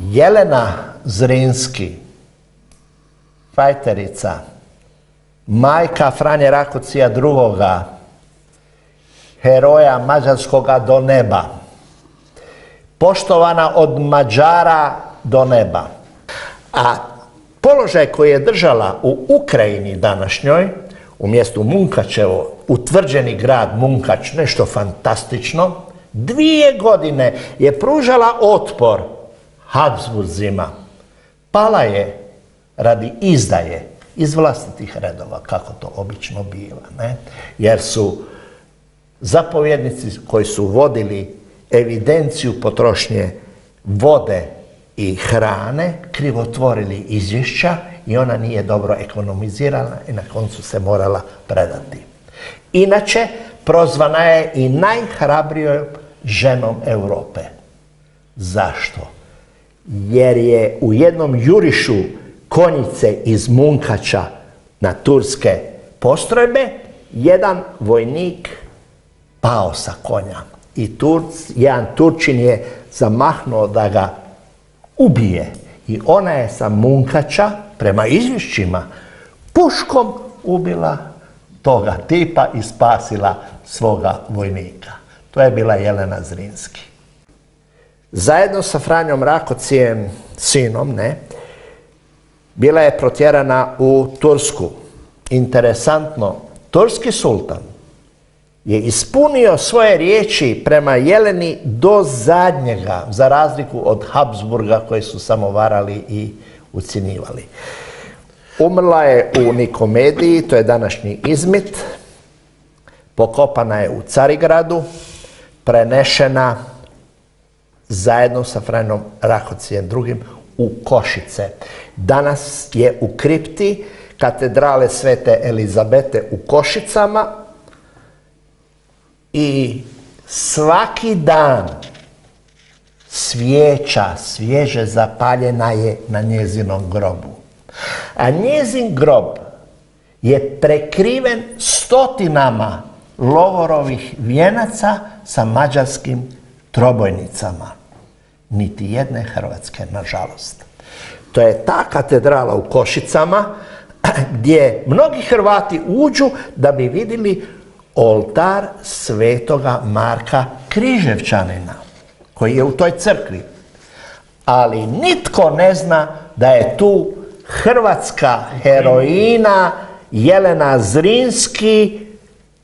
Jelena Zrinski, fajterica, majka Franje Rakocija II, heroja mađarskoga do neba, poštovana od Mađara do neba. A položaj koji je držala u Ukrajini današnjoj, u mjestu Munkačevo, utvrđeni grad Munkač, nešto fantastično, 2 godine je pružala otpor Habsburzima. Pala je radi izdaje iz vlastitih redova, kako to obično biva, ne? Jer su zapovjednici koji su vodili evidenciju potrošnje vode i hrane krivotvorili izvješća i ona nije dobro ekonomizirana i na koncu se morala predati. Inače, prozvana je i najhrabrijom ženom Europe. Zašto? Jer je u jednom jurišu konjice iz Munkača na turske postrojbe jedan vojnik pao sa konja. I jedan Turčin je zamahnuo da ga ubije. I ona je sa Munkača, prema izvješćima, puškom ubila toga tipa i spasila svoga vojnika. To je bila Jelena Zrinski. Zajedno sa Franjom Rakocijem, sinom, bila je protjerana u Tursku. Interesantno, turski sultan je ispunio svoje riječi prema Jeleni do zadnjega, za razliku od Habsburga koji su samo varali i ucjenjivali. Umrla je u Nikomediji, to je današnji Izmit, pokopana je u Carigradu, prenešena zajedno sa Franjom Rakocijem II u Košice. Danas je u kripti katedrale Svete Elizabete u Košicama i svaki dan svijeća svježe zapaljena je na njezinom grobu. A njezin grob je prekriven stotinama lovorovih vijenaca sa mađarskim trobojnicama. Niti jedne hrvatske, nažalost. To je ta katedrala u Košicama gdje mnogi Hrvati uđu da bi vidjeli oltar svetoga Marka Križevčanina, koji je u toj crkvi. Ali nitko ne zna da je tu hrvatska heroina Jelena Zrinski,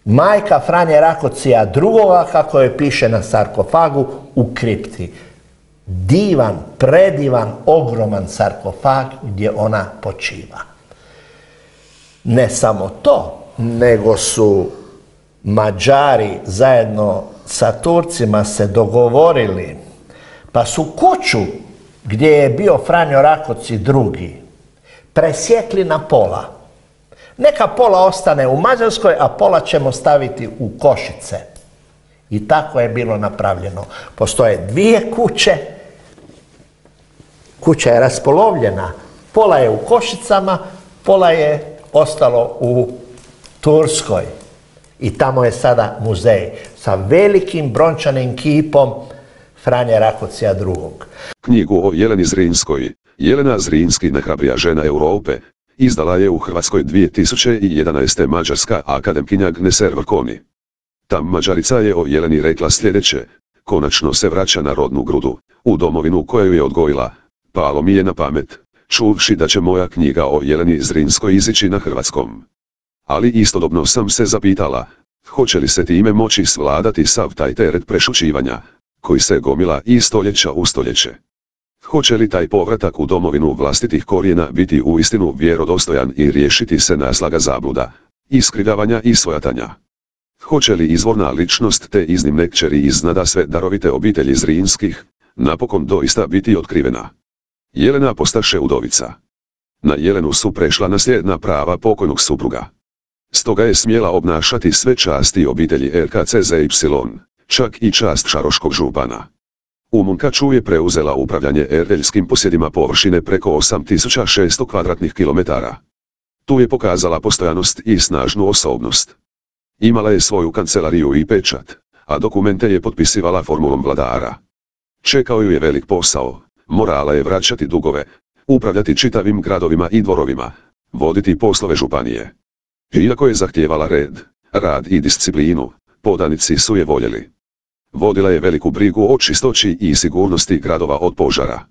majka Franje Rakocija II, kako je piše na sarkofagu, u kripti. Divan, predivan, ogroman sarkofag gdje ona počiva. Ne samo to, nego su Mađari zajedno sa Turcima se dogovorili, pa su kuću gdje je bio Franjo Rakoci II presjekli na pola. Neka pola ostane u Mađarskoj, a pola ćemo staviti u Košice. I tako je bilo napravljeno. Postoje 2 kuće, kuća je raspolovljena, pola je u Košicama, pola je ostalo u Turskoj. I tamo je sada muzej sa velikim brončanim kipom Franje Rakocija II. Knjigu o Jeleni Zrinskoj, Jelena Zrinski najhrabrija žena Europe, izdala je u Hrvatskoj 2011. mađarska akademkinja Gneser Vrkoni. Ta Mađarica je o Jeleni rekla sljedeće: konačno se vraća na rodnu grudu, u domovinu koju je odgojila. Palo mi je na pamet, čuvši da će moja knjiga o Jeleni Zrinskoj izići na hrvatskom. Ali istodobno sam se zapitala, hoće li se time moći svladati sav taj teret prešućivanja, koji se gomila iz stoljeća u stoljeće. Hoće li taj povratak u domovinu vlastitih korijena biti uistinu vjerodostojan i riješiti se naslaga zabluda, iskrivljavanja i svojatanja? Hoće li izvorna ličnost te iznimne kćeri iznada sve darovite obitelji Zrinskih napokon doista biti otkrivena? Jelena postaše udovica. Na Jelenu su prešla nasljedna prava pokojnog supruga. Stoga je smjela obnašati sve časti obitelji RKCZY, čak i čast šaroškog župana. U Munkaču je preuzela upravljanje erdeljskim posjedima površine preko 8600 kvadratnih kilometara. Tu je pokazala postojanost i snažnu osobnost. Imala je svoju kancelariju i pečat, a dokumente je potpisivala formulom vladara. Čekao ju je velik posao, morala je vraćati dugove, upravljati čitavim gradovima i dvorovima, voditi poslove županije. Iako je zahtijevala red, rad i disciplinu, podanici su je voljeli. Vodila je veliku brigu o čistoći i sigurnosti gradova od požara.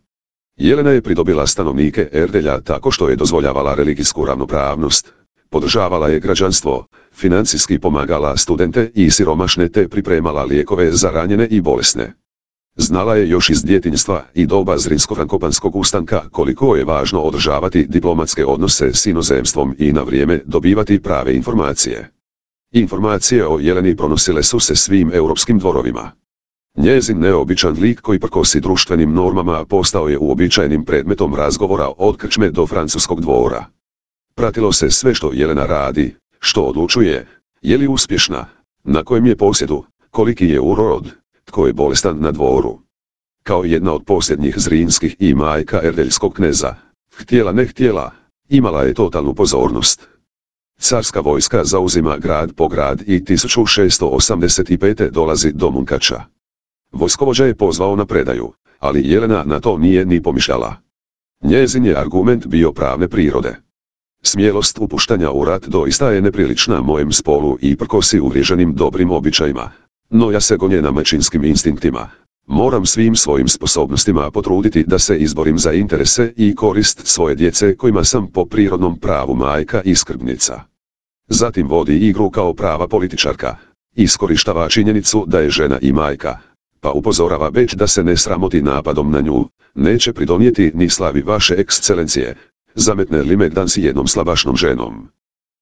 Jelena je pridobila stanovnike Erdelja tako što je dozvoljavala religijsku ravnopravnost, podržavala je građanstvo, financijski pomagala studente i siromašne te pripremala lijekove za ranjene i bolesne. Znala je još iz djetinjstva i doba Zrinsko-frankopanskog ustanka koliko je važno održavati diplomatske odnose s inozemstvom i na vrijeme dobivati prave informacije. Informacije o Jeleni pronosile su se svim europskim dvorovima. Njezin neobičan lik koji prkosi društvenim normama postao je uobičajenim predmetom razgovora od krčme do francuskog dvora. Pratilo se sve što Jelena radi, što odlučuje, je li uspješna, na kojem je posjedu, koliki je urod, tko je bolestan na dvoru. Kao jedna od posljednjih Zrinskih i majka erdeljskog kneza, htjela ne htjela, imala je totalnu pozornost. Carska vojska zauzima grad po grad i 1685. dolazi do Munkača. Vojskovođa je pozvao na predaju, ali Jelena na to nije ni pomišljala. Njezin je argument bio pravne prirode. Smjelost upuštanja u rat doista je neprilična mojem spolu i prkosi uvriježenim dobrim običajima, no ja se gonje na mačinskim instinktima. Moram svim svojim sposobnostima potruditi da se izborim za interese i korist svoje djece kojima sam po prirodnom pravu majka i skrbnica. Zatim vodi igru kao prava političarka, iskorištava činjenicu da je žena i majka, pa upozorava Beč da se ne sramoti napadom na nju, neće pridonijeti ni slavi vaše ekscelencije, zametne li Megdan s jednom slabašnom ženom.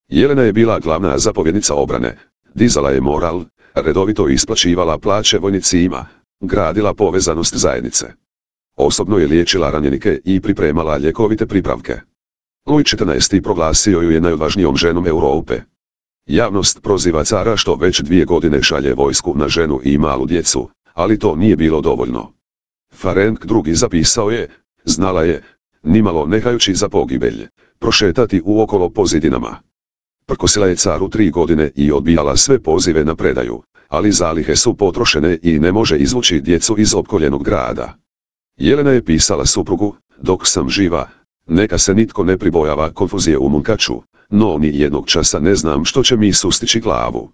Jelena je bila glavna zapovjednica obrane, dizala je moral, redovito isplaćivala plaće vojnicima, gradila povezanost zajednice. Osobno je liječila ranjenike i pripremala ljekovite pripravke. Luj XIV. Proglasio ju je najodvažnijom ženom Europe. Javnost proziva cara što već 2 godine šalje vojsku na ženu i malu djecu, ali to nije bilo dovoljno. Ferenc II. Zapisao je, znala je, nimalo nehajući za pogibelj, prošetati uokolo po zidinama. Prkosila je caru 3 godine i odbijala sve pozive na predaju, ali zalihe su potrošene i ne može izvući djecu iz opkoljenog grada. Jelena je pisala suprugu, dok sam živa, neka se nitko ne pribojava konfuzije u Munkaču, no ni jednog časa ne znam što će mi sustići glavu.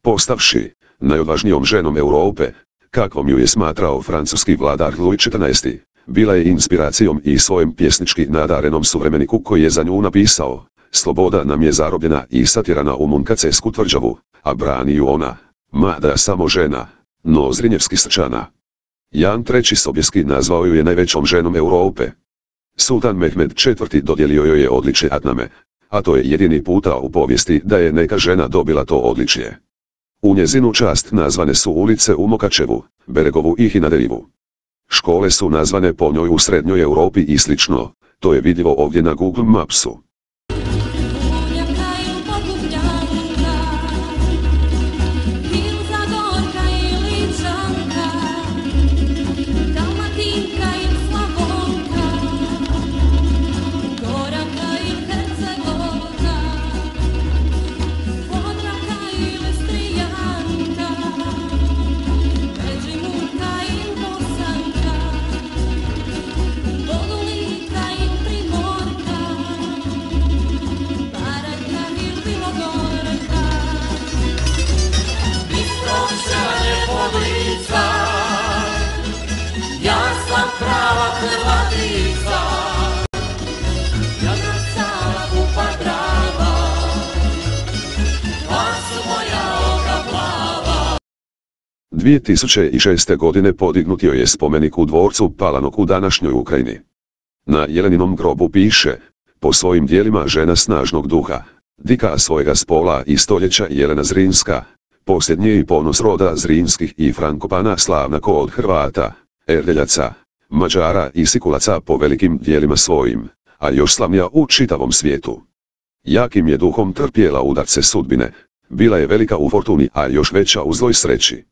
Postavši najodvažnijom ženom Europe, kakvom ju je smatrao francuski vladar Luj XIV, bila je inspiracijom i svojem pjesnički nadarenom suvremeniku koji je za nju napisao, sloboda nam je zarobljena i satirana u Munkacesku tvrđavu, a brani ju ona, mada samo žena, no zrinjevski srčana. Jan III. Sobieski nazvao ju je najvećom ženom Europe. Sultan Mehmed IV. Dodijelio joj je odličje Adname, a to je jedini puta u povijesti da je neka žena dobila to odličje. U njezinu čast nazvane su ulice u Mokačevu, Beregovu i Hinadejevu. Škole su nazvane po njoj u srednjoj Europi i slično, to je vidljivo ovdje na Google Mapsu. Hrvatica, Jadran, Sava, Kupa, Drava, pa su moja oka plava. 2006. godine podignut joj je spomenik u dvorcu Palanok u današnjoj Ukrajini. Na Jeleninom grobu piše, po svojim dijelima žena snažnog duha, dika svojega spola i stoljeća Jelena Zrinska, posljednji i ponos roda Zrinskih i Frankopana, slavna kod Hrvata, Erdeljaca, Mađara i Sikulaca po velikim dijelima svojim, a još slavnija u čitavom svijetu. Jakim je duhom trpjela udarce sudbine, bila je velika u fortuni, a još veća u zloj sreći.